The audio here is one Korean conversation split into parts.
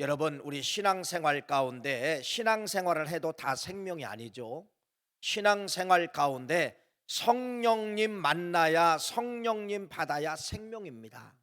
여러분, 우리 신앙생활 가운데 신앙생활을 해도 다 생명이 아니죠. 신앙생활 가운데 성령님 만나야, 성령님 받아야 생명입니다.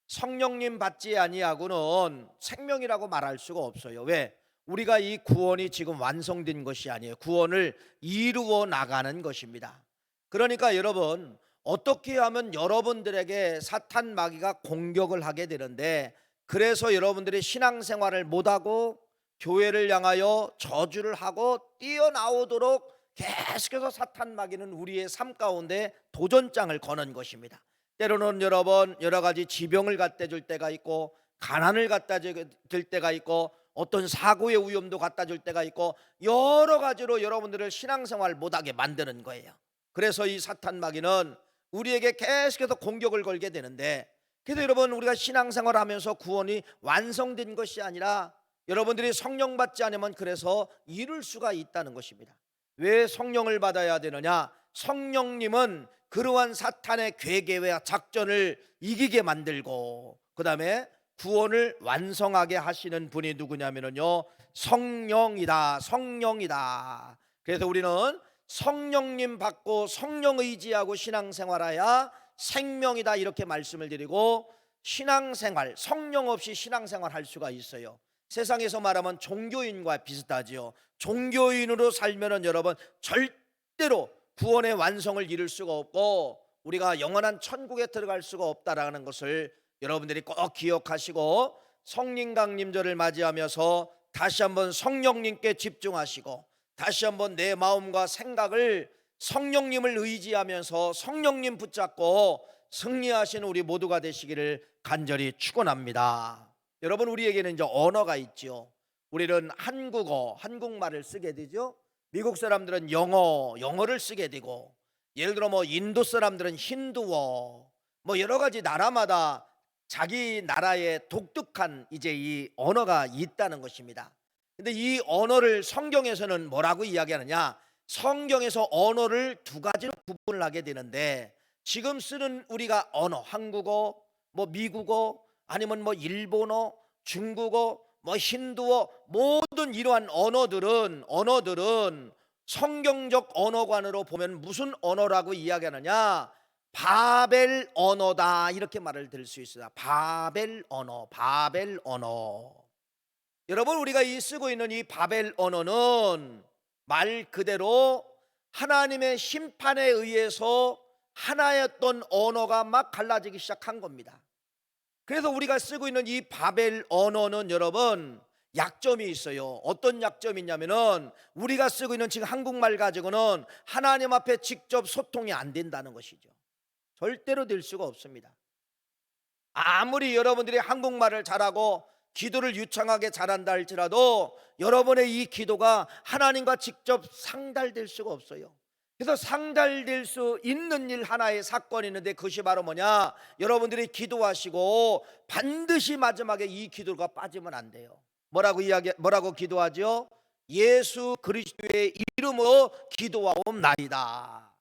성령님 받지 아니하고는 생명이라고 말할 수가 없어요. 왜? 우리가 이 구원이 지금 완성된 것이 아니에요. 구원을 이루어 나가는 것입니다. 그러니까 여러분, 어떻게 하면 여러분들에게 사탄 마귀가 공격을 하게 되는데, 그래서 여러분들이 신앙생활을 못하고 교회를 향하여 저주를 하고 뛰어나오도록 계속해서 사탄 마귀는 우리의 삶 가운데 도전장을 거는 것입니다. 때로는 여러분, 여러 가지 지병을 갖다 줄 때가 있고, 가난을 갖다 줄 때가 있고, 어떤 사고의 위험도 갖다 줄 때가 있고, 여러 가지로 여러분들을 신앙생활 못하게 만드는 거예요. 그래서 이 사탄 마귀는 우리에게 계속해서 공격을 걸게 되는데, 그래서 여러분, 우리가 신앙생활을 하면서 구원이 완성된 것이 아니라 여러분들이 성령 받지 않으면 그래서 이룰 수가 있다는 것입니다. 왜 성령을 받아야 되느냐? 성령님은 그러한 사탄의 괴계와 작전을 이기게 만들고, 그 다음에 구원을 완성하게 하시는 분이 누구냐면요, 성령이다. 성령이다. 그래서 우리는 성령님 받고 성령 의지하고 신앙생활해야 생명이다, 이렇게 말씀을 드리고, 신앙생활, 성령 없이 신앙생활 할 수가 있어요. 세상에서 말하면 종교인과 비슷하지요. 종교인으로 살면은 여러분 절대로 구원의 완성을 이룰 수가 없고, 우리가 영원한 천국에 들어갈 수가 없다라는 것을 여러분들이 꼭 기억하시고, 성령 강림절을 맞이하면서 다시 한번 성령님께 집중하시고, 다시 한번 내 마음과 생각을 성령님을 의지하면서 성령님 붙잡고 승리하시는 우리 모두가 되시기를 간절히 축원합니다. 여러분, 우리에게는 이제 언어가 있죠. 우리는 한국어, 한국말을 쓰게 되죠. 미국 사람들은 영어를 쓰게 되고, 예를 들어 인도 사람들은 힌두어, 여러 가지 나라마다 자기 나라의 독특한 이제 이 언어가 있다는 것입니다. 근데 이 언어를 성경에서는 뭐라고 이야기하느냐? 성경에서 언어를 두 가지로 구분을 하게 되는데, 지금 쓰는 우리가 언어, 한국어, 미국어, 아니면 일본어, 중국어, 힌두어, 모든 이러한 언어들은 성경적 언어관으로 보면 무슨 언어라고 이야기하느냐? 바벨 언어다, 이렇게 말을 들을 수 있어요. 바벨 언어, 바벨 언어. 여러분, 우리가 이 쓰고 있는 이 바벨 언어는 말 그대로 하나님의 심판에 의해서 하나였던 언어가 막 갈라지기 시작한 겁니다. 그래서 우리가 쓰고 있는 이 바벨 언어는 여러분 약점이 있어요. 어떤 약점이 있냐면은, 우리가 쓰고 있는 지금 한국말 가지고는 하나님 앞에 직접 소통이 안 된다는 것이죠. 절대로 될 수가 없습니다. 아무리 여러분들이 한국말을 잘하고 기도를 유창하게 잘한다 할지라도 여러분의 이 기도가 하나님과 직접 상달될 수가 없어요. 그래서 상달될 수 있는 일, 하나의 사건이 있는데, 그것이 바로 뭐냐? 여러분들이 기도하시고 반드시 마지막에 이 기도가 빠지면 안 돼요. 뭐라고 기도하죠? 예수 그리스도의 이름으로 기도하옵나이다.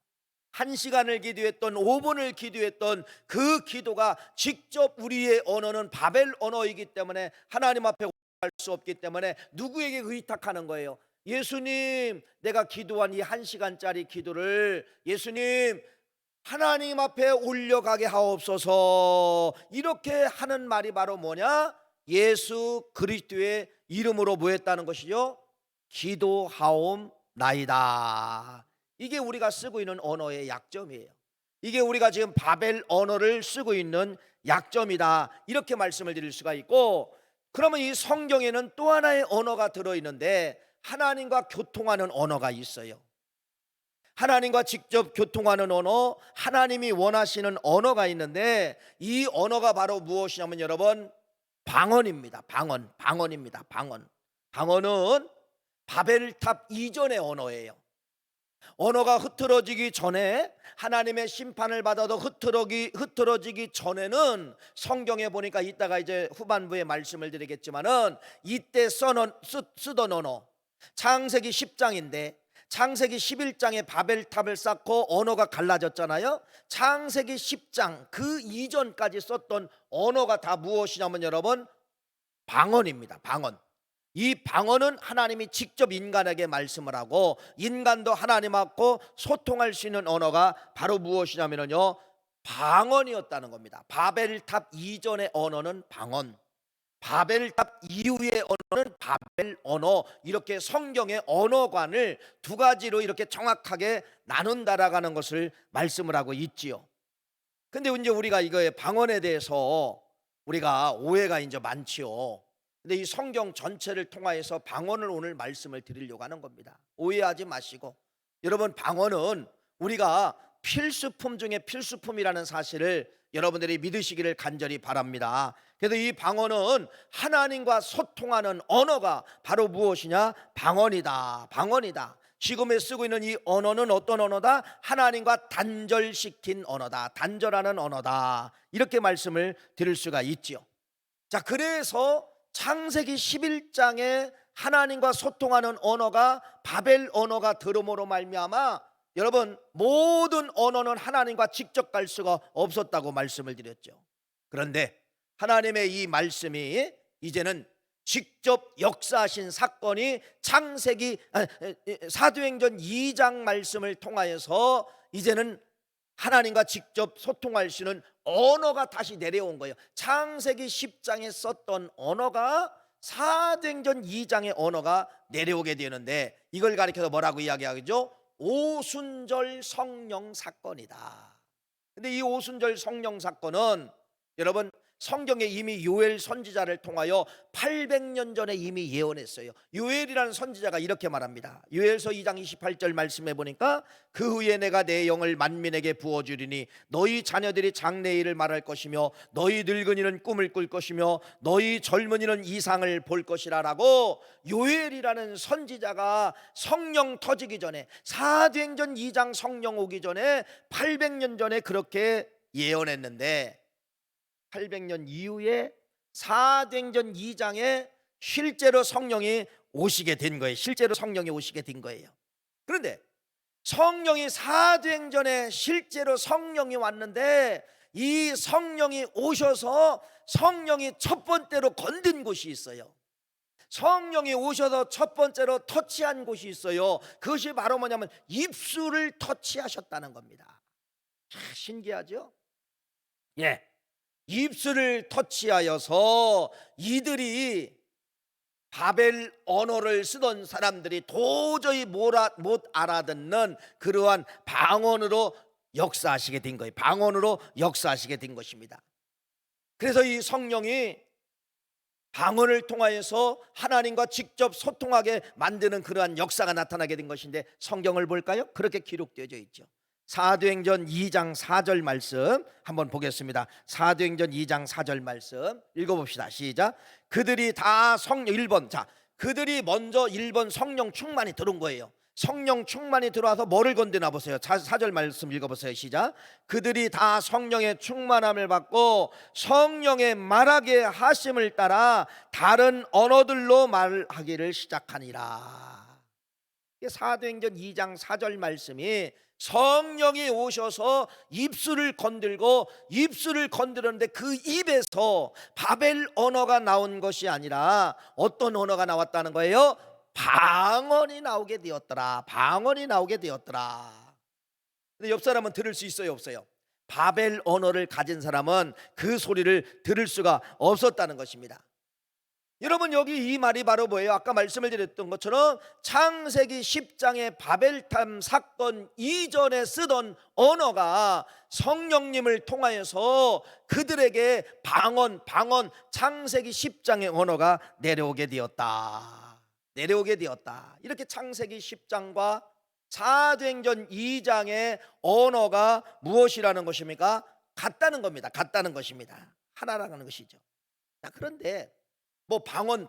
1시간을 기도했던, 5분을 기도했던 그 기도가 직접, 우리의 언어는 바벨 언어이기 때문에 하나님 앞에 갈 수 없기 때문에 누구에게 의탁하는 거예요? 예수님, 내가 기도한 이 1시간짜리 기도를 예수님 하나님 앞에 올려가게 하옵소서, 이렇게 하는 말이 바로 뭐냐? 예수 그리스도의 이름으로 뭐 했다는 것이죠? 기도하옵나이다. 이게 우리가 쓰고 있는 언어의 약점이에요. 이게 우리가 지금 바벨 언어를 쓰고 있는 약점이다, 이렇게 말씀을 드릴 수가 있고, 그러면 이 성경에는 또 하나의 언어가 들어있는데, 하나님과 교통하는 언어가 있어요. 하나님과 직접 교통하는 언어, 하나님이 원하시는 언어가 있는데, 이 언어가 바로 무엇이냐면 여러분, 방언입니다. 방언입니다. 방언은 바벨탑 이전의 언어예요. 언어가 흐트러지기 전에, 하나님의 심판을 받아도 흐트러지기 전에는, 성경에 보니까 이따가 이제 후반부에 말씀을 드리겠지만은, 이때 쓰던 언어, 창세기 10장인데 창세기 11장에 바벨탑을 쌓고 언어가 갈라졌잖아요. 창세기 10장 그 이전까지 썼던 언어가 다 무엇이냐면 여러분, 방언입니다. 방언. 이 방언은 하나님이 직접 인간에게 말씀을 하고 인간도 하나님하고 소통할 수 있는 언어가 바로 무엇이냐면요, 방언이었다는 겁니다. 바벨탑 이전의 언어는 방언, 바벨탑 이후의 언어는 바벨 언어. 이렇게 성경의 언어관을 두 가지로 이렇게 정확하게 나눈다라는 것을 말씀을 하고 있지요. 근데 이제 우리가 이거의 방언에 대해서 우리가 오해가 이제 많지요. 근데 이 성경 전체를 통하여서 방언을 오늘 말씀을 드리려고 하는 겁니다. 오해하지 마시고, 여러분, 방언은 우리가 필수품 중에 필수품이라는 사실을 여러분들이 믿으시기를 간절히 바랍니다. 그래서 이 방언은 하나님과 소통하는 언어가 바로 무엇이냐? 방언이다. 방언이다. 지금에 쓰고 있는 이 언어는 어떤 언어다? 하나님과 단절시킨 언어다. 단절하는 언어다. 이렇게 말씀을 드릴 수가 있지요. 자, 그래서 창세기 11장에 하나님과 소통하는 언어가 바벨 언어가 들음으로 말미암아 여러분, 모든 언어는 하나님과 직접 갈 수가 없었다고 말씀을 드렸죠. 그런데 하나님의 이 말씀이 이제는 직접 역사하신 사건이 창세기 사도행전 2장 말씀을 통하여서 이제는 하나님과 직접 소통할 수 있는 언어가 다시 내려온 거예요. 창세기 10장에 썼던 언어가 사도행전 2장의 언어가 내려오게 되는데, 이걸 가리켜서 뭐라고 이야기하죠? 오순절 성령 사건이다. 근데 이 오순절 성령 사건은 여러분, 성경에 이미 요엘 선지자를 통하여 800년 전에 이미 예언했어요. 요엘이라는 선지자가 이렇게 말합니다. 요엘서 2장 28절 말씀해 보니까 그 후에 내가 내 영을 만민에게 부어주리니 너희 자녀들이 장래일을 말할 것이며 너희 늙은이는 꿈을 꿀 것이며 너희 젊은이는 이상을 볼 것이라 라고 요엘이라는 선지자가 성령 터지기 전에, 사도행전 2장 성령 오기 전에 800년 전에 그렇게 예언했는데, 800년 이후에 사도행전 2장에 실제로 성령이 오시게 된 거예요. 실제로 성령이 오시게 된 거예요. 그런데 성령이 사도행전에 실제로 성령이 왔는데, 이 성령이 오셔서 성령이 첫 번째로 건든 곳이 있어요. 성령이 오셔서 첫 번째로 터치한 곳이 있어요. 그것이 바로 뭐냐면 입술을 터치하셨다는 겁니다. 신기하죠? 예. 입술을 터치하여서 이들이 바벨 언어를 쓰던 사람들이 도저히 못 알아듣는 그러한 방언으로 역사하시게 된 거예요. 방언으로 역사하시게 된 것입니다. 그래서 이 성령이 방언을 통하여서 하나님과 직접 소통하게 만드는 그러한 역사가 나타나게 된 것인데, 성경을 볼까요? 그렇게 기록되어져 있죠. 사도행전 2장 4절 말씀 한번 보겠습니다. 사도행전 2장 4절 말씀 읽어봅시다. 시작. 그들이 다 성령 1번, 자, 그들이 먼저 1번 성령 충만이 들어온 거예요. 성령 충만이 들어와서 뭐를 건드나 보세요. 4절 말씀 읽어보세요. 시작. 그들이 다 성령의 충만함을 받고 성령의 말하게 하심을 따라 다른 언어들로 말하기를 시작하니라. 사도행전 2장 4절 말씀이 성령이 오셔서 입술을 건들고, 입술을 건드렸는데 그 입에서 바벨 언어가 나온 것이 아니라 어떤 언어가 나왔다는 거예요? 방언이 나오게 되었더라. 방언이 나오게 되었더라. 근데 옆 사람은 들을 수 있어요, 없어요? 바벨 언어를 가진 사람은 그 소리를 들을 수가 없었다는 것입니다. 여러분, 여기 이 말이 바로 뭐예요? 아까 말씀을 드렸던 것처럼 창세기 10장의 바벨탑 사건 이전에 쓰던 언어가 성령님을 통하여서 그들에게 방언, 창세기 10장의 언어가 내려오게 되었다. 내려오게 되었다. 이렇게 창세기 10장과 사도행전 2장의 언어가 무엇이라는 것입니까? 같다는 겁니다. 같다는 것입니다. 하나라는 것이죠. 자, 그런데 뭐 방언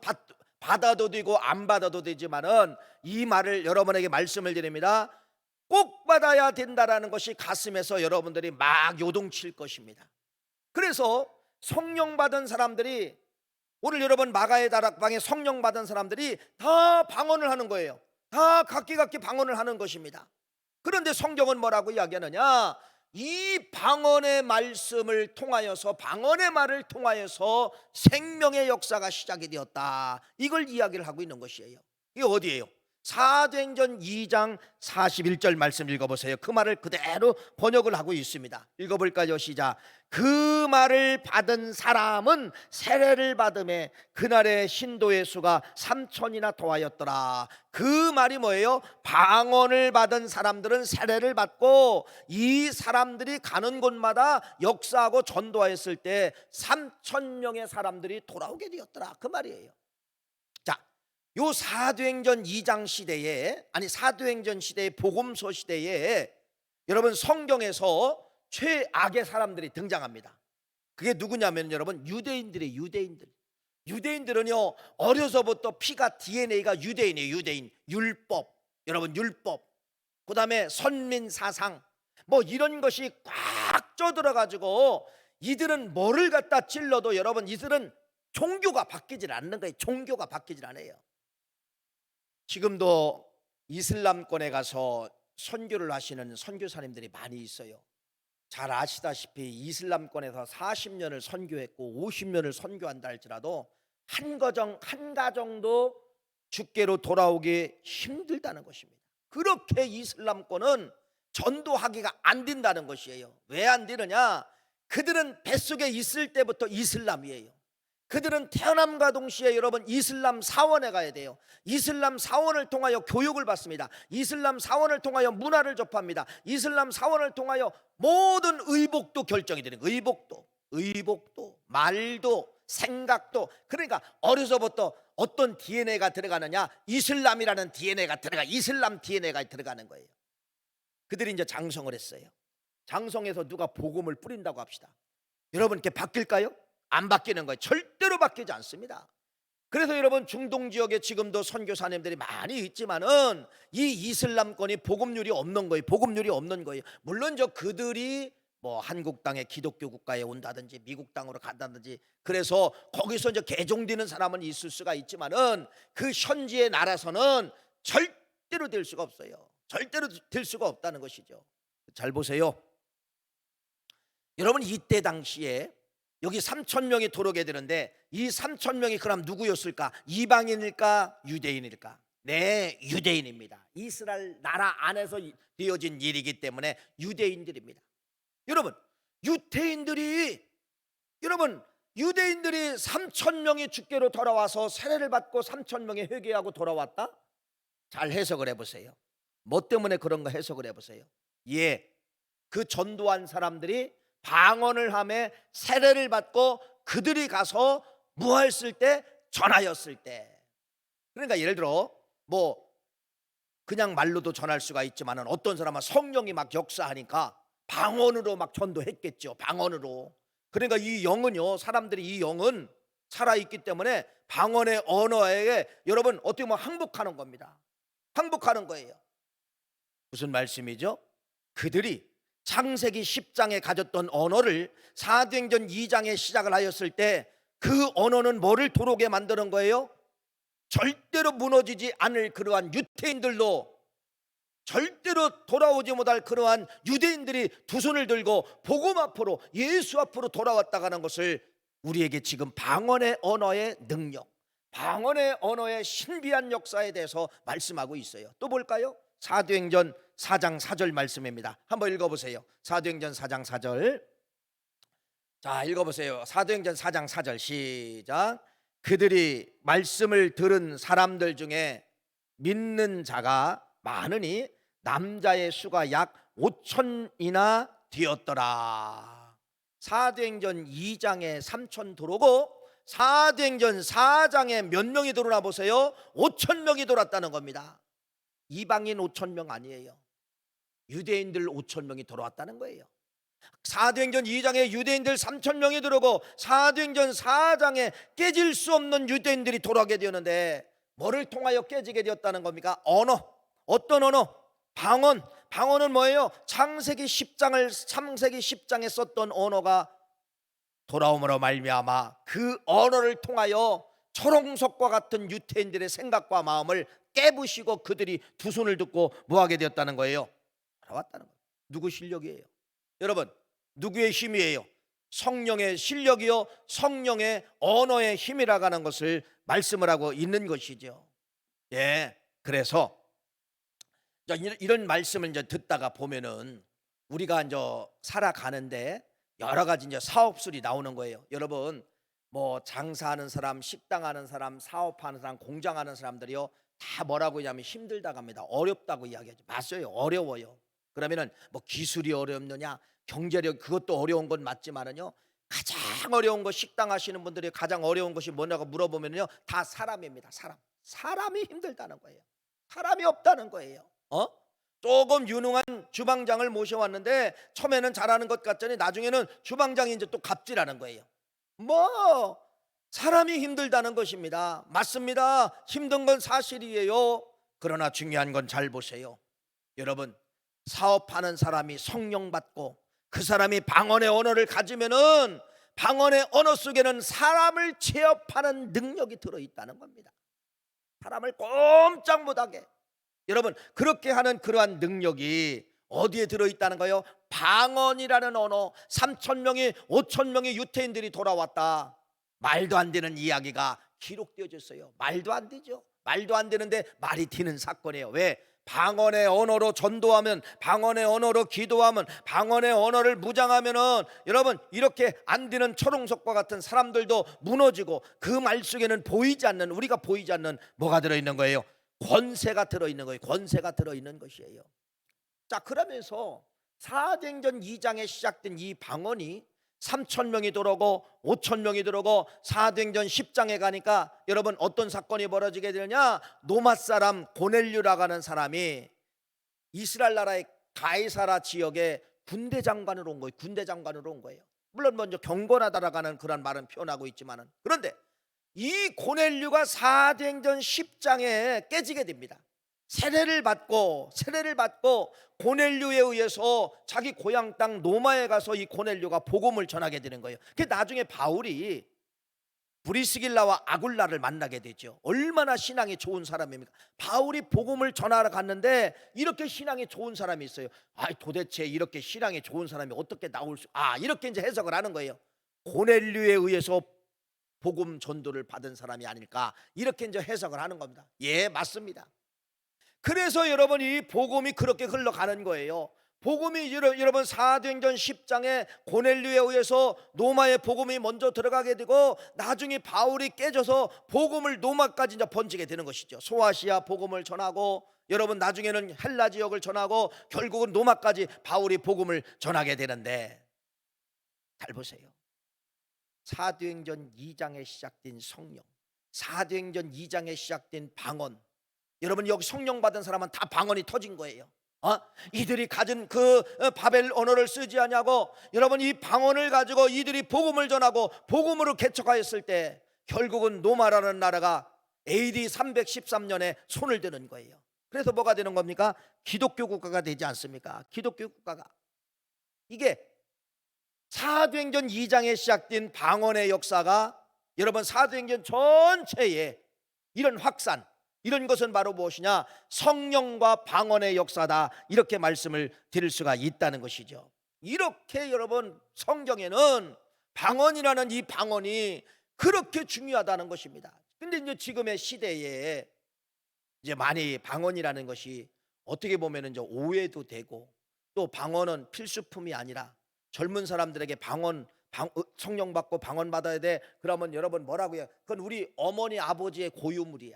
받아도 되고 안 받아도 되지만은 이 말을 여러분에게 말씀을 드립니다. 꼭 받아야 된다라는 것이 가슴에서 여러분들이 막 요동칠 것입니다. 그래서 성령 받은 사람들이, 오늘 여러분 마가의 다락방에 성령 받은 사람들이 다 방언을 하는 거예요. 다 각기 방언을 하는 것입니다. 그런데 성경은 뭐라고 이야기하느냐? 이 방언의 말씀을 통하여서, 방언의 말을 통하여서 생명의 역사가 시작이 되었다. 이걸 이야기를 하고 있는 것이에요. 이게 어디예요? 사도행전 2장 41절 말씀 읽어보세요. 그 말을 그대로 번역을 하고 있습니다. 읽어볼까요? 시작. 그 말을 받은 사람은 세례를 받음에 그날의 신도의 수가 3,000이나 더하였더라. 그 말이 뭐예요? 방언을 받은 사람들은 세례를 받고, 이 사람들이 가는 곳마다 역사하고 전도하였을 때 3,000명의 사람들이 돌아오게 되었더라. 그 말이에요. 자, 요 사도행전 2장 시대에, 사도행전 시대의 복음서 시대에 여러분 성경에서 최악의 사람들이 등장합니다. 그게 누구냐면 여러분 유대인들이에요. 유대인들은요 어려서부터 피가 DNA가 유대인이에요. 유대인. 율법, 여러분 율법, 그 다음에 선민사상 뭐 이런 것이 꽉 쪄들어가지고 이들은 뭐를 갖다 찔러도 여러분 이들은 종교가 바뀌질 않는 거예요. 종교가 바뀌질 않아요. 지금도 이슬람권에 가서 선교를 하시는 선교사님들이 많이 있어요. 잘 아시다시피 이슬람권에서 40년을 선교했고 50년을 선교한다 할지라도 한 가정도 주께로 돌아오기 힘들다는 것입니다. 그렇게 이슬람권은 전도하기가 안 된다는 것이에요. 왜 안 되느냐? 그들은 뱃속에 있을 때부터 이슬람이에요. 그들은 태어남과 동시에 여러분 이슬람 사원에 가야 돼요. 이슬람 사원을 통하여 교육을 받습니다. 이슬람 사원을 통하여 문화를 접합니다. 이슬람 사원을 통하여 모든 의복도 결정이 되는 거예요. 의복도, 말도, 생각도. 그러니까 어려서부터 어떤 DNA가 들어가느냐? 이슬람이라는 DNA가 이슬람 DNA가 들어가는 거예요. 그들이 이제 장성을 했어요. 장성해서 누가 복음을 뿌린다고 합시다. 여러분 이렇게 바뀔까요? 안 바뀌는 거예요. 절대로 바뀌지 않습니다. 그래서 여러분 중동 지역에 지금도 선교사님들이 많이 있지만은 이 이슬람권이 복음률이 없는 거예요. 복음률이 없는 거예요. 물론 그들이 뭐 한국 땅에 기독교 국가에 온다든지 미국 땅으로 간다든지 그래서 거기서 이제 개종되는 사람은 있을 수가 있지만은 그 현지의 나라에서는 절대로 될 수가 없어요. 절대로 될 수가 없다는 것이죠. 잘 보세요. 여러분 이때 당시에 여기 3,000명이 들어오게 되는데 이 3,000명이 그럼 누구였을까? 이방인일까? 유대인일까? 네, 유대인입니다. 이스라엘 나라 안에서 되어진 일이기 때문에 유대인들입니다. 여러분 유대인들이 3,000명이 주께로 돌아와서 세례를 받고 3,000명이 회개하고 돌아왔다? 잘 해석을 해보세요. 뭐 때문에 그런가 해석을 해보세요. 그 전도한 사람들이 방언을 하며 세례를 받고 그들이 가서 무했을 때, 전하였을 때. 그러니까 예를 들어 뭐 그냥 말로도 전할 수가 있지만은 어떤 사람은 성령이 막 역사하니까 방언으로 막 전도했겠죠. 방언으로. 그러니까 이 영은요, 사람들이 이 영은 살아있기 때문에 방언의 언어에 여러분 어떻게 보면 항복하는 겁니다. 항복하는 거예요. 무슨 말씀이죠? 그들이 창세기 10장에 가졌던 언어를 사도행전 2장에 시작을 하였을 때 그 언어는 뭐를 도록에 만드는 거예요? 절대로 무너지지 않을 그러한 유대인들로, 절대로 돌아오지 못할 그러한 유대인들이 두 손을 들고 복음 앞으로, 예수 앞으로 돌아왔다가는 것을 우리에게 지금 방언의 언어의 능력, 방언의 언어의 신비한 역사에 대해서 말씀하고 있어요. 또 볼까요? 사도행전 4장 4절 말씀입니다. 한번 읽어보세요. 사도행전 4장 4절. 자, 읽어보세요. 사도행전 4장 4절 시작. 그들이 말씀을 들은 사람들 중에 믿는 자가 많으니 남자의 수가 약 5,000이나 되었더라. 사도행전 2장에 3,000 들어오고 사도행전 4장에 몇 명이 들어오나 보세요. 5,000명이 들어왔다는 겁니다. 이방인 5,000명 아니에요. 유대인들 5,000명이 들어왔다는 거예요. 사도행전 2장에 유대인들 3,000명이 들어오고 사도행전 4장에 깨질 수 없는 유대인들이 돌아오게 되었는데 뭐를 통하여 깨지게 되었다는 겁니까? 언어. 어떤 언어? 방언. 방언은 뭐예요? 창세기 10장에 썼던 언어가 돌아옴으로 말미암아 그 언어를 통하여 초롱석과 같은 유대인들의 생각과 마음을 깨부시고 그들이 두 손을 듣고 뭐하게 되었다는 거예요? 돌아왔다는 거예요. 누구 실력이에요? 여러분, 누구의 힘이에요? 성령의 실력이요, 성령의 언어의 힘이라고 하는 것을 말씀을 하고 있는 것이죠. 예, 그래서 이런 말씀을 이제 듣다가 보면은 우리가 이제 살아가는데 여러 가지 이제 사업술이 나오는 거예요. 여러분, 뭐 장사하는 사람, 식당하는 사람, 사업하는 사람, 공장하는 사람들이요, 다 뭐라고 하냐면 힘들다고 합니다. 어렵다고 이야기하죠. 맞아요, 어려워요. 그러면은 뭐 기술이 어렵느냐, 경제력, 그것도 어려운 건 맞지만은요, 가장 어려운 거, 식당 하시는 분들이 가장 어려운 것이 뭐냐고 물어보면요, 다 사람입니다. 사람이 힘들다는 거예요. 사람이 없다는 거예요. 조금 유능한 주방장을 모셔왔는데 처음에는 잘하는 것 같더니 나중에는 주방장이 이제 또 갑질하는 거예요. 뭐 사람이 힘들다는 것입니다. 맞습니다. 힘든 건 사실이에요. 그러나 중요한 건 잘 보세요. 여러분, 사업하는 사람이 성령 받고 그 사람이 방언의 언어를 가지면은 방언의 언어 속에는 사람을 제압하는 능력이 들어있다는 겁니다. 사람을 꼼짝 못하게, 여러분, 그렇게 하는 그러한 능력이 어디에 들어있다는 거예요? 방언이라는 언어. 3,000명이 5,000명의 유태인들이 돌아왔다. 말도 안 되는 이야기가 기록되어졌어요. 말도 안 되죠. 말도 안 되는데 말이 되는 사건이에요. 왜? 방언의 언어로 전도하면, 방언의 언어로 기도하면, 방언의 언어를 무장하면은 여러분, 이렇게 안 되는 초롱석과 같은 사람들도 무너지고, 그 말 속에는 보이지 않는, 우리가 보이지 않는 뭐가 들어있는 거예요? 권세가 들어있는 거예요. 권세가 들어있는 것이에요. 자, 그러면서 사도행전 2장에 시작된 이 방언이 3,000명이 들어오고 5,000명이 들어오고, 사도행전 10장에 가니까 여러분 어떤 사건이 벌어지게 되느냐, 노마 사람 고넬류라고 하는 사람이 이스라엘 나라의 가이사라 지역에 군대 장관으로 온 거예요. 군대 장관으로 온 거예요. 물론 먼저 경건하다라고 하는 그런 말은 표현하고 있지만은, 그런데 이 고넬류가 사도행전 10장에 깨지게 됩니다. 세례를 받고 고넬류에 의해서 자기 고향 땅 노마에 가서 이 고넬류가 복음을 전하게 되는 거예요. 그 나중에 바울이 브리스길라와 아굴라를 만나게 되죠. 얼마나 신앙이 좋은 사람입니까? 바울이 복음을 전하러 갔는데 이렇게 신앙이 좋은 사람이 있어요. 도대체 이렇게 신앙이 좋은 사람이 어떻게 나올 수? 이렇게 이제 해석을 하는 거예요. 고넬류에 의해서 복음 전도를 받은 사람이 아닐까, 이렇게 이제 해석을 하는 겁니다. 예, 맞습니다. 그래서 여러분, 이 복음이 그렇게 흘러가는 거예요. 복음이 여러분 사도행전 10장에 고넬류에 의해서 노마의 복음이 먼저 들어가게 되고, 나중에 바울이 깨져서 복음을 노마까지 이제 번지게 되는 것이죠. 소아시아 복음을 전하고, 여러분 나중에는 헬라 지역을 전하고, 결국은 노마까지 바울이 복음을 전하게 되는데, 잘 보세요. 사도행전 2장에 시작된 성령, 사도행전 2장에 시작된 방언, 여러분 여기 성령 받은 사람은 다 방언이 터진 거예요. 이들이 가진 그 바벨 언어를 쓰지 않냐고, 여러분 이 방언을 가지고 이들이 복음을 전하고 복음으로 개척하였을 때 결국은 노마라는 나라가 AD 313년에 손을 드는 거예요. 그래서 뭐가 되는 겁니까? 기독교 국가가 되지 않습니까? 기독교 국가가. 이게 사도행전 2장에 시작된 방언의 역사가 여러분 사도행전 전체에 이런 확산, 이런 것은 바로 무엇이냐? 성령과 방언의 역사다, 이렇게 말씀을 드릴 수가 있다는 것이죠. 이렇게 여러분 성경에는 방언이라는 이 방언이 그렇게 중요하다는 것입니다. 근데 이제 지금의 시대에 이제 많이 방언이라는 것이 어떻게 보면 이제 오해도 되고, 또 방언은 필수품이 아니라 젊은 사람들에게 성령 받고 방언 받아야 돼, 그러면 여러분 뭐라고요? 그건 우리 어머니 아버지의 고유물이야.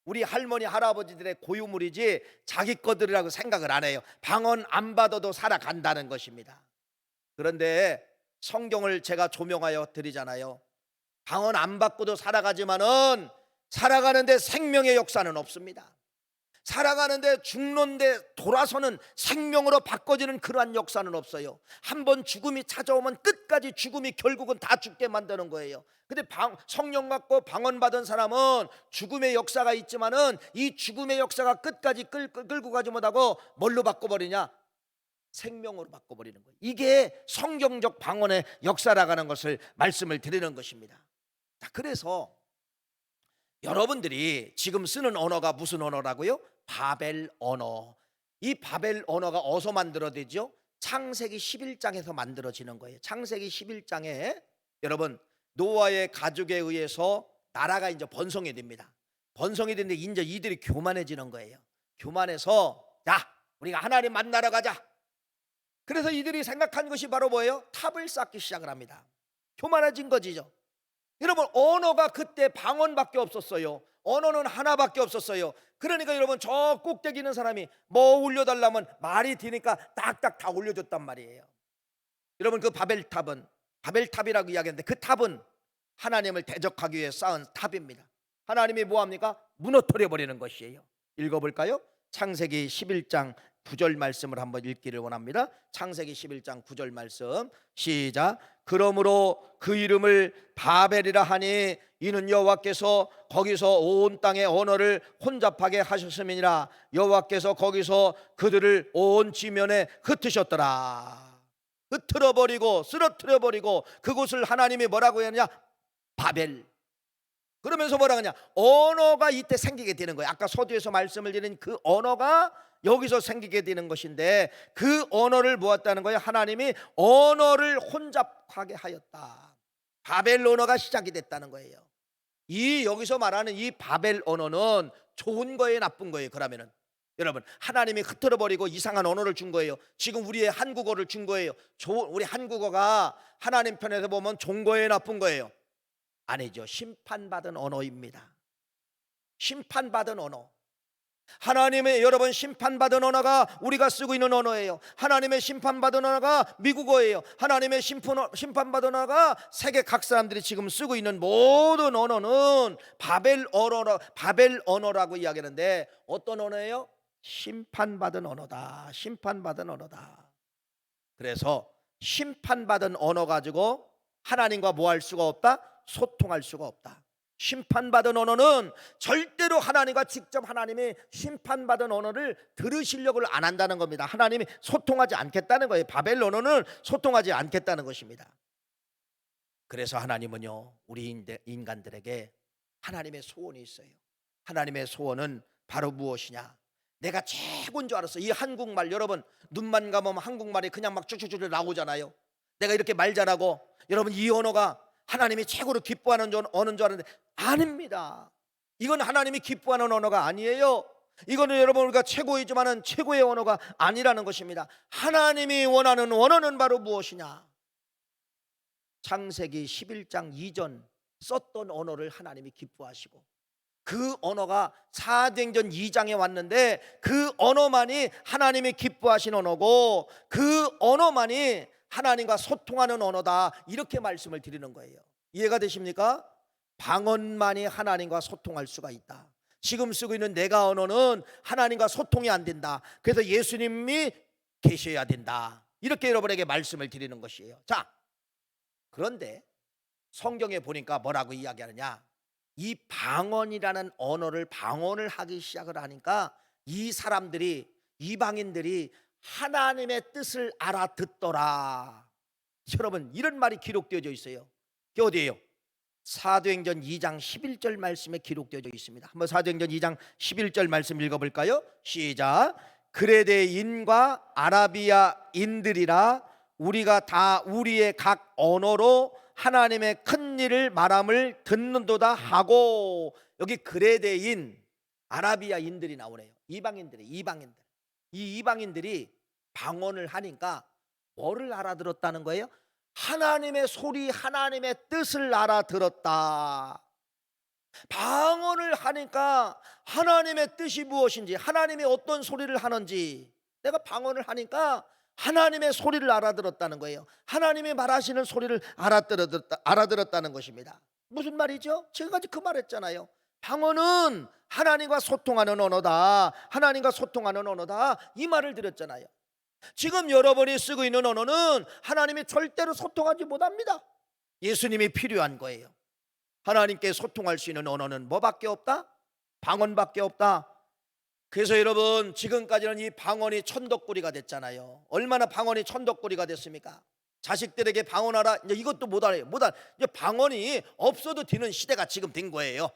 우리 할머니 할아버지들의 고유물이지 자기 것들이라고 생각을 안 해요. 방언 안 받아도 살아간다는 것입니다. 그런데 성경을 제가 조명하여 드리잖아요. 방언 안 받고도 살아가지만은 살아가는데 생명의 역사는 없습니다. 살아가는데 죽는데 돌아서는 생명으로 바꿔지는 그러한 역사는 없어요. 한번 죽음이 찾아오면 끝까지 죽음이 결국은 다 죽게 만드는 거예요. 근데 성령 받고 방언 받은 사람은 죽음의 역사가 있지만은 이 죽음의 역사가 끝까지 끌고 가지 못하고 뭘로 바꿔버리냐? 생명으로 바꿔버리는 거예요. 이게 성경적 방언의 역사라는 것을 말씀을 드리는 것입니다. 자, 그래서 여러분들이 지금 쓰는 언어가 무슨 언어라고요? 바벨 언어. 이 바벨 언어가 어디서 만들어지죠? 창세기 11장에서 만들어지는 거예요. 창세기 11장에 여러분 노아의 가족에 의해서 나라가 이제 번성이 됩니다. 번성이 되는데 이제 이들이 교만해지는 거예요. 교만해서 야 우리가 하나님 만나러 가자. 그래서 이들이 생각한 것이 바로 뭐예요? 탑을 쌓기 시작을 합니다. 교만해진 거지죠. 여러분 언어가 그때 방언밖에 없었어요. 언어는 하나밖에 없었어요. 그러니까 여러분 저 꼭대기 있는 사람이 뭐 올려달라면 말이 되니까 딱딱 다 올려줬단 말이에요. 여러분 그 바벨탑은 바벨탑이라고 이야기하는데 그 탑은 하나님을 대적하기 위해 쌓은 탑입니다. 하나님이 뭐합니까? 무너뜨려 버리는 것이에요. 읽어볼까요? 창세기 11장 9절 말씀을 한번 읽기를 원합니다. 창세기 11장 9절 말씀 시작. 그러므로 그 이름을 바벨이라 하니 이는 여호와께서 거기서 온 땅의 언어를 혼잡하게 하셨음이니라. 여호와께서 거기서 그들을 온 지면에 흩으셨더라. 흩어버리고 쓰러뜨려버리고 그곳을 하나님이 뭐라고 했느냐? 바벨. 그러면서 뭐라 하냐? 언어가 이때 생기게 되는 거예요. 아까 서두에서 말씀을 드린 그 언어가 여기서 생기게 되는 것인데 그 언어를 모았다는 거예요. 하나님이 언어를 혼잡하게 하였다. 바벨 언어가 시작이 됐다는 거예요. 이 여기서 말하는 이 바벨 언어는 좋은 거예요, 나쁜 거예요? 그러면은 여러분 하나님이 흩어버리고 이상한 언어를 준 거예요. 지금 우리의 한국어를 준 거예요. 우리 한국어가 하나님 편에서 보면 좋은 거예요, 나쁜 거예요? 아니죠. 심판받은 언어입니다. 심판받은 언어. 하나님의 여러분 심판받은 언어가 우리가 쓰고 있는 언어예요. 하나님의 심판받은 언어가 미국어예요. 하나님의 심판받은 언어가 세계 각 사람들이 지금 쓰고 있는 모든 언어는 바벨 언어라고 이야기하는데 어떤 언어예요? 심판받은 언어다. 심판받은 언어다. 그래서 심판받은 언어 가지고 하나님과 뭐 할 수가 없다? 소통할 수가 없다. 심판받은 언어는 절대로 하나님과 직접 하나님이 심판받은 언어를 들으시려고 안 한다는 겁니다. 하나님이 소통하지 않겠다는 거예요. 바벨 언어는 소통하지 않겠다는 것입니다. 그래서 하나님은요 우리 인간들에게 하나님의 소원이 있어요. 하나님의 소원은 바로 무엇이냐? 내가 최고인 줄 알았어. 이 한국말 여러분 눈만 감으면 한국말이 그냥 막 쭉쭉쭉 나오잖아요. 내가 이렇게 말 잘하고 여러분 이 언어가 하나님이 최고로 기뻐하는 언어인 줄 알았는데 아닙니다. 이건 하나님이 기뻐하는 언어가 아니에요. 이거는 여러분 우리가 최고이지만은 최고의 언어가 아니라는 것입니다. 하나님이 원하는 언어는 바로 무엇이냐? 창세기 11장 이전 썼던 언어를 하나님이 기뻐하시고 그 언어가 사도행전 2장에 왔는데 그 언어만이 하나님이 기뻐하신 언어고 그 언어만이 하나님과 소통하는 언어다. 이렇게 말씀을 드리는 거예요. 이해가 되십니까? 방언만이 하나님과 소통할 수가 있다. 지금 쓰고 있는 내가 언어는 하나님과 소통이 안 된다. 그래서 예수님이 계셔야 된다. 이렇게 여러분에게 말씀을 드리는 것이에요. 자, 그런데 성경에 보니까 뭐라고 이야기하느냐? 이 방언이라는 방언을 하기 시작을 하니까 이 사람들이 이방인들이 하나님의 뜻을 알아듣더라. 여러분 이런 말이 기록되어져 있어요. 그게 어디예요? 사도행전 2장 11절 말씀에 기록되어져 있습니다. 한번 사도행전 2장 11절 말씀 읽어볼까요? 시작. 그레데인과 아라비아인들이라 우리가 다 우리의 각 언어로 하나님의 큰 일을 말함을 듣는도다 하고, 여기 그레데인 아라비아인들이 나오네요. 이방인들. 이 이방인들이 방언을 하니까 뭐를 알아들었다는 거예요? 하나님의 소리, 하나님의 뜻을 알아들었다. 방언을 하니까 하나님의 뜻이 무엇인지, 하나님이 어떤 소리를 하는지, 내가 방언을 하니까 하나님의 소리를 알아들었다는 거예요. 하나님이 말하시는 소리를 알아들었다는 것입니다. 무슨 말이죠? 지금까지 그 말했잖아요. 방언은 하나님과 소통하는 언어다. 하나님과 소통하는 언어다. 이 말을 드렸잖아요. 지금 여러분이 쓰고 있는 언어는 하나님이 절대로 소통하지 못합니다. 예수님이 필요한 거예요. 하나님께 소통할 수 있는 언어는 뭐밖에 없다? 방언밖에 없다. 그래서 여러분 지금까지는 이 방언이 천덕꾸리가 됐잖아요. 얼마나 방언이 천덕꾸리가 됐습니까? 자식들에게 방언하라, 이제 이것도 못하네요. 이제 방언이 없어도 되는 시대가 지금 된 거예요.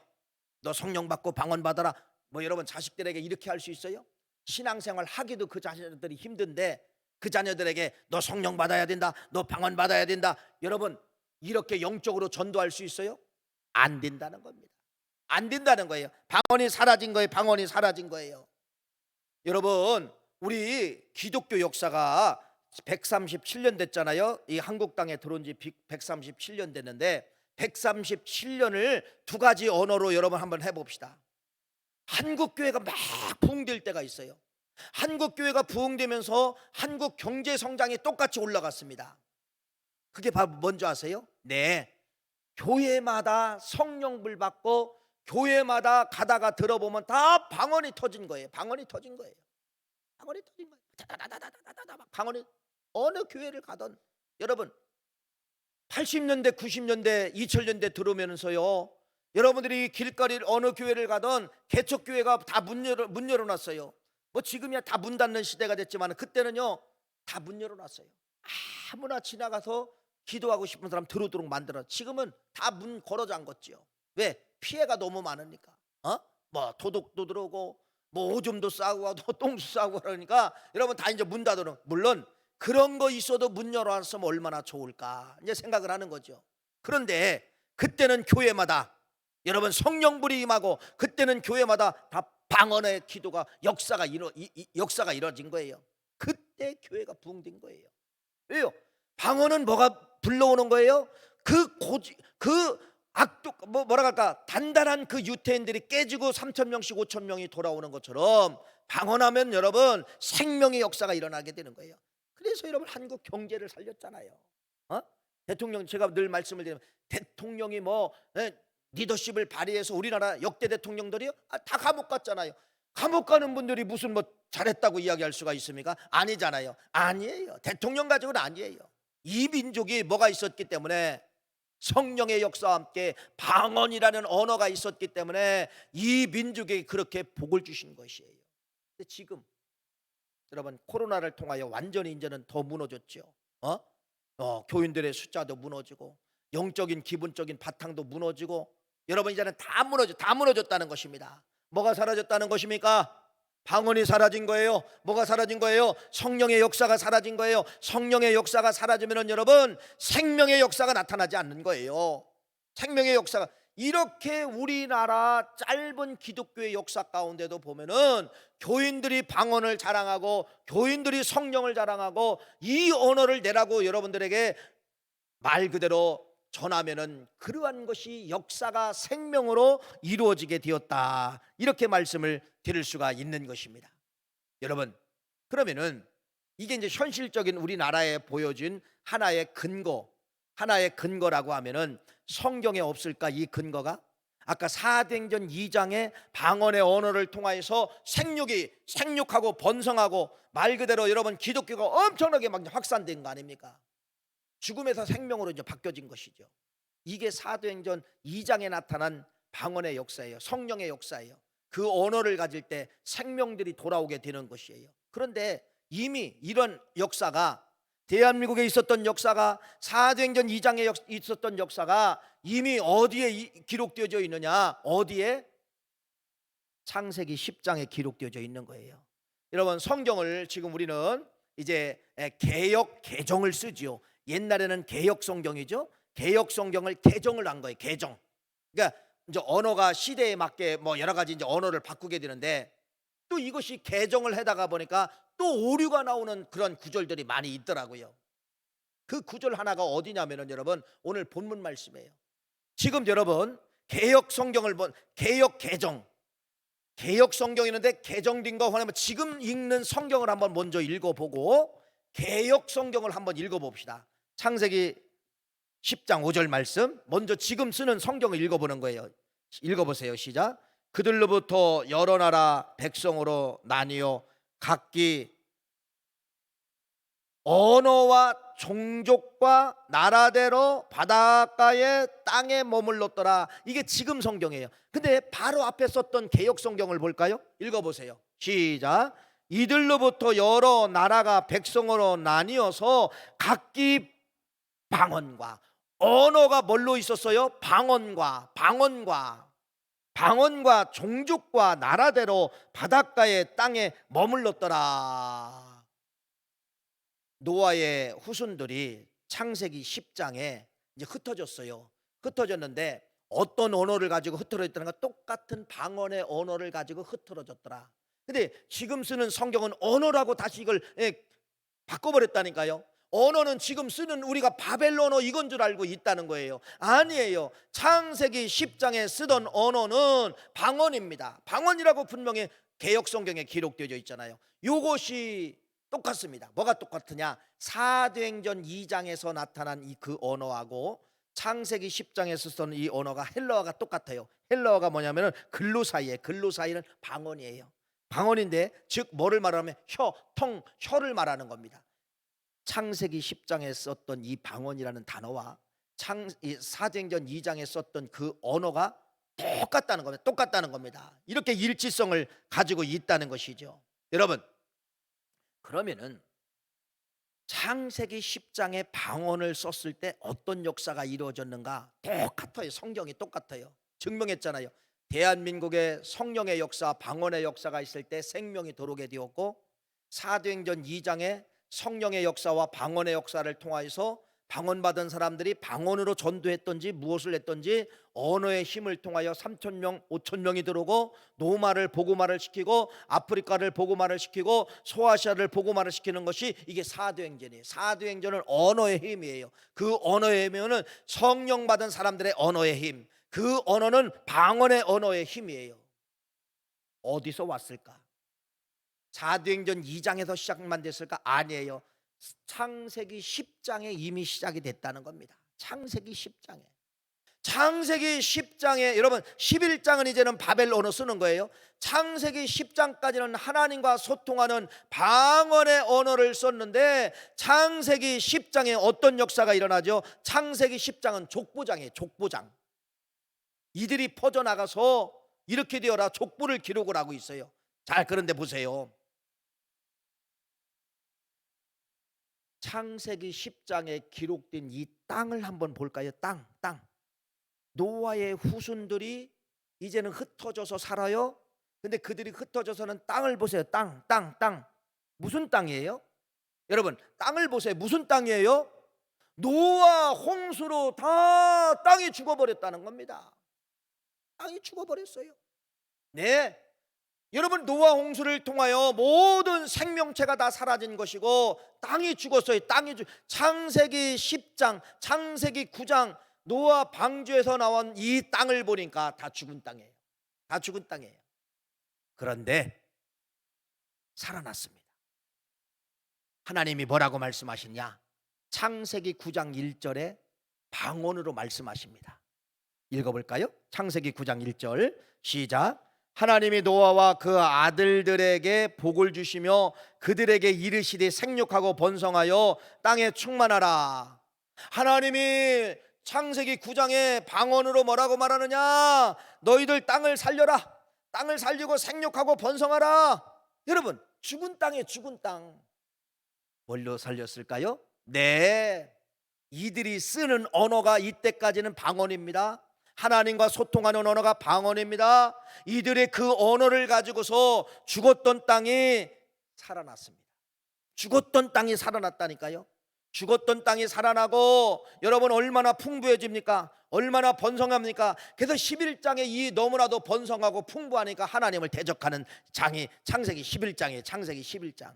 너 성령 받고 방언 받아라. 뭐 여러분 자식들에게 이렇게 할 수 있어요? 신앙생활 하기도 그 자식들이 힘든데 그 자녀들에게 너 성령 받아야 된다, 너 방언 받아야 된다. 여러분, 이렇게 영적으로 전도할 수 있어요? 안 된다는 겁니다. 안 된다는 거예요. 방언이 사라진 거예요. 방언이 사라진 거예요. 여러분, 우리 기독교 역사가 137년 됐잖아요. 이 한국 땅에 들어온 지 137년 됐는데 137년을 두 가지 언어로 여러분 한번 해봅시다. 한국 교회가 막 부흥될 때가 있어요. 한국 교회가 부흥되면서 한국 경제 성장이 똑같이 올라갔습니다. 그게 바로 뭔지 아세요? 네, 교회마다 성령불 받고 교회마다 가다가 들어보면 다 방언이 터진 거예요. 방언이 터진 거예요. 방언이 터진 거예요. 다다다다다다다 막 방언이, 어느 교회를 가던 여러분 80년대, 90년대, 2000년대 들어오면서요, 여러분들이 길거리 어느 교회를 가던 개척교회가 다 문 열어놨어요. 뭐 지금이야 다 문 닫는 시대가 됐지만 그때는요 다 문 열어놨어요. 아무나 지나가서 기도하고 싶은 사람 들어오도록 만들어. 지금은 다 문 걸어 잠궜지요. 왜? 피해가 너무 많으니까. 뭐 도둑도 들어오고 뭐 오줌도 싸고 똥도 싸고 그러니까 여러분 다 이제 문 닫으러. 물론 그런 거 있어도 문 열어놨으면 얼마나 좋을까 이제 생각을 하는 거죠. 그런데 그때는 교회마다 여러분 성령불이 임하고 그때는 교회마다 다 방언의 기도가 역사가 이루어진 거예요. 그때 교회가 부흥된 거예요. 왜요? 방언은 뭐가 불러오는 거예요? 뭐라 할까, 단단한 그 유태인들이 깨지고 3,000명씩 5,000명이 돌아오는 것처럼 방언하면 여러분 생명의 역사가 일어나게 되는 거예요. 그래서 여러분 한국 경제를 살렸잖아요. 대통령, 제가 늘 말씀을 드리면 대통령이 리더십을 발휘해서 우리나라 역대 대통령들이요 다 감옥 갔잖아요. 감옥 가는 분들이 무슨 뭐 잘했다고 이야기할 수가 있습니까? 아니잖아요. 아니에요. 대통령 가지고는 아니에요. 이 민족이 뭐가 있었기 때문에, 성령의 역사와 함께 방언이라는 언어가 있었기 때문에 이 민족에게 그렇게 복을 주신 것이에요. 근데 지금 여러분 코로나를 통하여 완전히 이제는 더 무너졌죠. 교인들의 숫자도 무너지고 영적인 기본적인 바탕도 무너지고 여러분 이제는 다 무너졌다는 것입니다. 뭐가 사라졌다는 것입니까? 방언이 사라진 거예요. 뭐가 사라진 거예요? 성령의 역사가 사라진 거예요. 성령의 역사가 사라지면 여러분 생명의 역사가 나타나지 않는 거예요. 생명의 역사가, 이렇게 우리나라 짧은 기독교의 역사 가운데도 보면은 교인들이 방언을 자랑하고 교인들이 성령을 자랑하고 이 언어를 내라고 여러분들에게 말 그대로 전하면은 그러한 것이 역사가 생명으로 이루어지게 되었다, 이렇게 말씀을 드릴 수가 있는 것입니다. 여러분, 그러면은 이게 이제 현실적인 우리나라에 보여진 하나의 근거라고 하면은 성경에 없을까 이 근거가? 아까 사도행전 2장에 방언의 언어를 통하여서 생육하고 번성하고 말 그대로 여러분 기독교가 엄청나게 막 확산된 거 아닙니까? 죽음에서 생명으로 이제 바뀌어진 것이죠. 이게 사도행전 2장에 나타난 방언의 역사예요. 성령의 역사예요. 그 언어를 가질 때 생명들이 돌아오게 되는 것이에요. 그런데 이미 이런 역사가, 대한민국에 있었던 역사가, 사도행전 2장에 있었던 역사가 이미 어디에 기록되어져 있느냐? 어디에? 창세기 10장에 기록되어져 있는 거예요. 여러분 성경을 지금 우리는 이제 개역 개정을 쓰지요. 옛날에는 개역 성경이죠. 개역 성경을 개정을 한 거예요. 개정. 그러니까 이제 언어가 시대에 맞게 뭐 여러 가지 이제 언어를 바꾸게 되는데, 또 이것이 개정을 하다가 보니까 또 오류가 나오는 그런 구절들이 많이 있더라고요. 그 구절 하나가 어디냐면은 여러분 오늘 본문 말씀이에요. 지금 여러분 개역 성경을 개역 성경이 있는데 개정된 거 하면 지금 읽는 성경을 한번 먼저 읽어보고 개역 성경을 한번 읽어봅시다. 창세기 10장 5절 말씀 먼저 지금 쓰는 성경을 읽어보는 거예요. 읽어보세요. 시작. 그들로부터 여러 나라 백성으로 나뉘어 각기 언어와 종족과 나라대로 바닷가의 땅에 머물렀더라. 이게 지금 성경이에요. 근데 바로 앞에 썼던 개역 성경을 볼까요? 읽어보세요. 시작. 이들로부터 여러 나라가 백성으로 나뉘어서 각기 방언과, 언어가 뭘로 있었어요? 방언과 종족과 나라대로 바닷가의 땅에 머물렀더라. 노아의 후손들이 창세기 10장에 이제 흩어졌어요. 흩어졌는데 어떤 언어를 가지고 흩어졌다는가? 똑같은 방언의 언어를 가지고 흩어졌더라. 근데 지금 쓰는 성경은 언어라고 다시 이걸 바꿔버렸다니까요. 언어는 지금 쓰는 우리가 바벨론어 이건 줄 알고 있다는 거예요. 아니에요. 창세기 10장에 쓰던 언어는 방언입니다. 방언이라고 분명히 개역 성경에 기록되어 있잖아요. 이것이 똑같습니다. 뭐가 똑같으냐? 사도행전 2장에서 나타난 이 그 언어하고 창세기 10장에서 쓰던 이 언어가 헬라어가 똑같아요. 헬라어가 뭐냐면은 글로사이에, 글로사이는 방언이에요. 방언인데 즉 뭐를 말하면 혀를 말하는 겁니다. 창세기 10장에 썼던 이 방언이라는 단어와 사도행전 2장에 썼던 그 언어가 똑같다는 겁니다. 이렇게 일치성을 가지고 있다는 것이죠. 여러분, 그러면은 창세기 10장에 방언을 썼을 때 어떤 역사가 이루어졌는가? 똑같아요. 성경이 똑같아요. 증명했잖아요. 대한민국의 성령의 역사, 방언의 역사가 있을 때 생명이 들어오게 되었고, 사도행전 2장에 성령의 역사와 방언의 역사를 통하여서 방언받은 사람들이 방언으로 전도했던지 무엇을 했던지 언어의 힘을 통하여 3,000명, 5,000명이 들어오고 노마를 복음화를 시키고 아프리카를 복음화를 시키고 소아시아를 복음화를 시키는 것이 이게 사도행전이에요. 사도행전은 언어의 힘이에요. 그 언어의 힘은 성령 받은 사람들의 언어의 힘, 그 언어는 방언의 언어의 힘이에요. 어디서 왔을까? 사도행전 2장에서 시작만 됐을까? 아니에요. 창세기 10장에 이미 시작이 됐다는 겁니다. 창세기 10장에. 창세기 10장에 여러분 11장은 이제는 바벨론어 쓰는 거예요. 창세기 10장까지는 하나님과 소통하는 방언의 언어를 썼는데 창세기 10장에 어떤 역사가 일어나죠? 창세기 10장은 족보장이에요. 족보장. 이들이 퍼져나가서 이렇게 되어라 족보를 기록을 하고 있어요. 자, 그런데 보세요. 창세기 10장에 기록된 이 땅을 한번 볼까요? 땅. 노아의 후손들이 이제는 흩어져서 살아요. 근데 그들이 흩어져서는 땅을 보세요. 땅. 무슨 땅이에요? 여러분, 땅을 보세요. 무슨 땅이에요? 노아 홍수로 다 땅이 죽어버렸다는 겁니다. 땅이 죽어버렸어요. 네. 여러분, 노아 홍수를 통하여 모든 생명체가 다 사라진 것이고 땅이 죽었어요. 창세기 10장, 창세기 9장 노아 방주에서 나온 이 땅을 보니까 다 죽은 땅이에요. 다 죽은 땅이에요. 그런데 살아났습니다. 하나님이 뭐라고 말씀하시냐? 창세기 9장 1절에 방언으로 말씀하십니다. 읽어볼까요? 창세기 9장 1절 시작. 하나님이 노아와 그 아들들에게 복을 주시며 그들에게 이르시되 생육하고 번성하여 땅에 충만하라. 하나님이 창세기 9장에 방언으로 뭐라고 말하느냐? 너희들 땅을 살려라. 땅을 살리고 생육하고 번성하라. 여러분, 죽은 땅에 죽은 땅. 뭘로 살렸을까요? 네, 이들이 쓰는 언어가 이때까지는 방언입니다. 하나님과 소통하는 언어가 방언입니다. 이들의 그 언어를 가지고서 죽었던 땅이 살아났습니다. 죽었던 땅이 살아났다니까요. 죽었던 땅이 살아나고 여러분 얼마나 풍부해집니까? 얼마나 번성합니까? 그래서 11장에 이 너무나도 번성하고 풍부하니까 하나님을 대적하는 장이 창세기 11장이에요. 창세기 11장.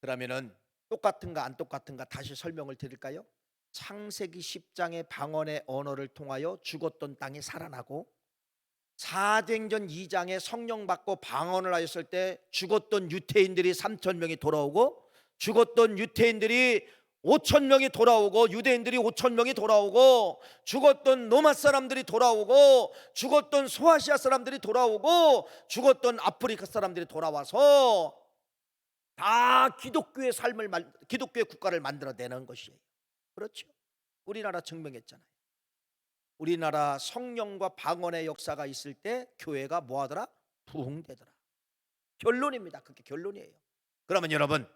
그러면은 똑같은가 안 똑같은가 다시 설명을 드릴까요? 창세기 10장의 방언의 언어를 통하여 죽었던 땅이 살아나고 사도행전 2장에 성령 받고 방언을 하였을 때 죽었던 유태인들이 3,000명이 돌아오고 죽었던 유태인들이 5,000명이 돌아오고 유대인들이 5,000명이 돌아오고 죽었던 로마 사람들이 돌아오고 죽었던 소아시아 사람들이 돌아오고 죽었던 아프리카 사람들이 돌아와서 다 기독교의 삶을 기독교의 국가를 만들어내는 것이에요. 그렇죠? 우리나라 증명했잖아요. 우리나라 성령과 방언의 역사가 있을 때 교회가 뭐하더라? 부흥되더라. 결론입니다. 그게 결론이에요. 그러면 여러분,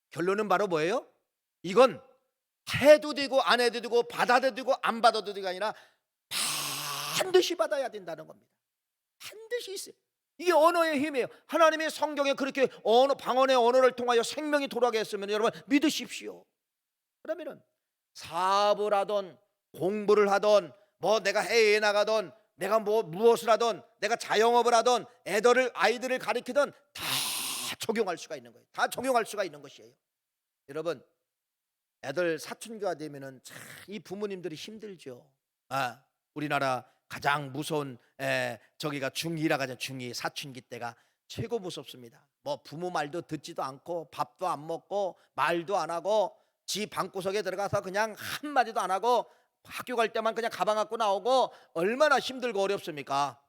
결론은 바로 뭐예요? 이건 해도 되고 안 해도 되고 받아도 되고 안 받아도 되고 아니라 반드시 받아야 된다는 겁니다. 반드시 있어요. 이게 언어의 힘이에요. 하나님이 성경에 그렇게 언어, 방언의 언어를 통하여 생명이 돌아가게 했으면 여러분 믿으십시오. 그러면은 사업을 하던 공부를 하던 뭐 내가 해외에 나가던 내가 뭐 무엇을 하던 내가 자영업을 하던 아이들을 가리키던 다 적용할 수가 있는 거예요. 다 적용할 수가 있는 것이에요. 여러분, 애들 사춘기가 되면은 참 이 부모님들이 힘들죠. 우리나라 가장 무서운 저기가 중2라고 하죠. 중2 사춘기 때가 최고 무섭습니다. 뭐 부모 말도 듣지도 않고 밥도 안 먹고 말도 안 하고 지 방구석에 들어가서 그냥 한마디도 안 하고 학교 갈 때만 그냥 가방 갖고 나오고 얼마나 힘들고 어렵습니까?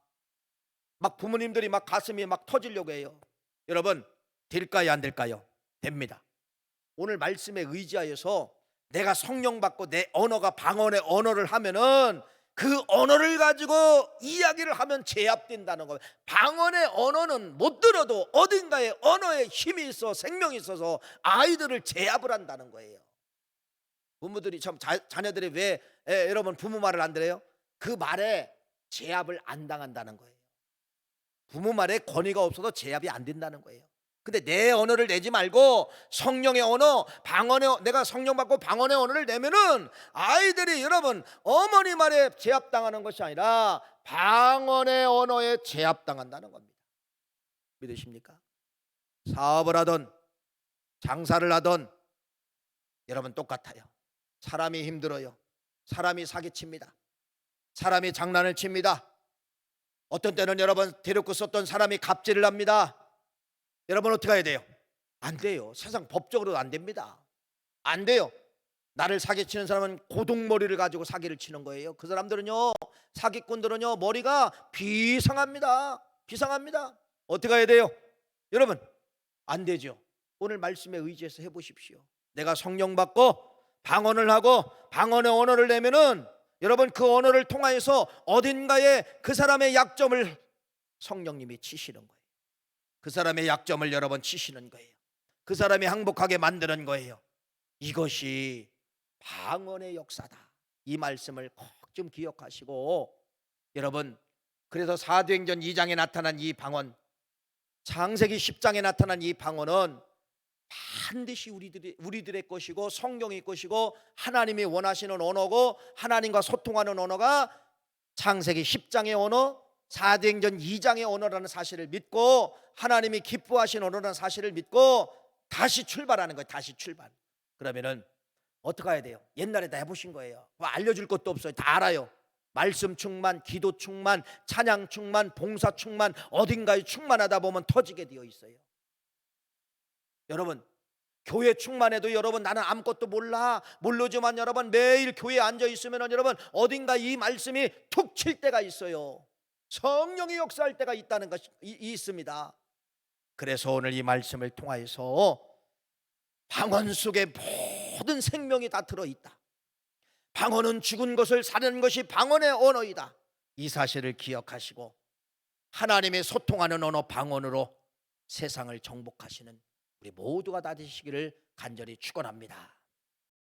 막 부모님들이 막 가슴이 막 터지려고 해요. 여러분, 될까요 안 될까요? 됩니다. 오늘 말씀에 의지하여서 내가 성령 받고 내 언어가 방언의 언어를 하면은 그 언어를 가지고 이야기를 하면 제압된다는 거예요. 방언의 언어는 못 들어도 어딘가에 언어에 힘이 있어 생명이 있어서 아이들을 제압을 한다는 거예요. 부모들이 참 자녀들이 왜 여러분 부모 말을 안 들어요? 그 말에 제압을 안 당한다는 거예요. 부모 말에 권위가 없어도 제압이 안 된다는 거예요. 근데 내 언어를 내지 말고 성령의 언어, 내가 성령 받고 방언의 언어를 내면은 아이들이 여러분 어머니 말에 제압당하는 것이 아니라 방언의 언어에 제압당한다는 겁니다. 믿으십니까? 사업을 하던 장사를 하던 여러분 똑같아요. 사람이 힘들어요. 사람이 사기칩니다. 사람이 장난을 칩니다. 어떤 때는 여러분 데리고 썼던 사람이 갑질을 합니다. 여러분 어떻게 해야 돼요? 안 돼요. 세상 법적으로도 안 됩니다. 안 돼요. 나를 사기치는 사람은 고동머리를 가지고 사기를 치는 거예요. 그 사람들은요, 사기꾼들은요 머리가 비상합니다. 비상합니다. 어떻게 해야 돼요? 여러분 안 되죠. 오늘 말씀에 의지해서 해보십시오. 내가 성령 받고 방언을 하고 방언의 언어를 내면은 여러분 그 언어를 통하여서 어딘가에 그 사람의 약점을 성령님이 치시는 거예요. 그 사람의 약점을 여러분 치시는 거예요. 그 사람이 행복하게 만드는 거예요. 이것이 방언의 역사다. 이 말씀을 꼭 좀 기억하시고 여러분, 그래서 사도행전 2장에 나타난 이 방언, 창세기 10장에 나타난 이 방언은 반드시 우리들의 것이고 성경의 것이고 하나님이 원하시는 언어고 하나님과 소통하는 언어가 창세기 10장의 언어, 사도행전 2장의 언어라는 사실을 믿고 하나님이 기뻐하신 언어라는 사실을 믿고 다시 출발하는 거예요. 다시 출발. 그러면은 어떻게 해야 돼요? 옛날에 다 해보신 거예요. 알려줄 것도 없어요. 다 알아요. 말씀 충만, 기도 충만, 찬양 충만, 봉사 충만, 어딘가에 충만하다 보면 터지게 되어 있어요. 여러분 교회 충만해도 여러분 나는 아무것도 모르지만 여러분 매일 교회에 앉아 있으면 여러분 어딘가 이 말씀이 툭 칠 때가 있어요. 성령이 역사할 때가 있다는 것이 있습니다. 그래서 오늘 이 말씀을 통하여서 방언 속에 모든 생명이 다 들어있다. 방언은 죽은 것을 사는 것이 방언의 언어이다. 이 사실을 기억하시고 하나님의 소통하는 언어 방언으로 세상을 정복하시는 우리 모두가 다 되시기를 간절히 축원합니다.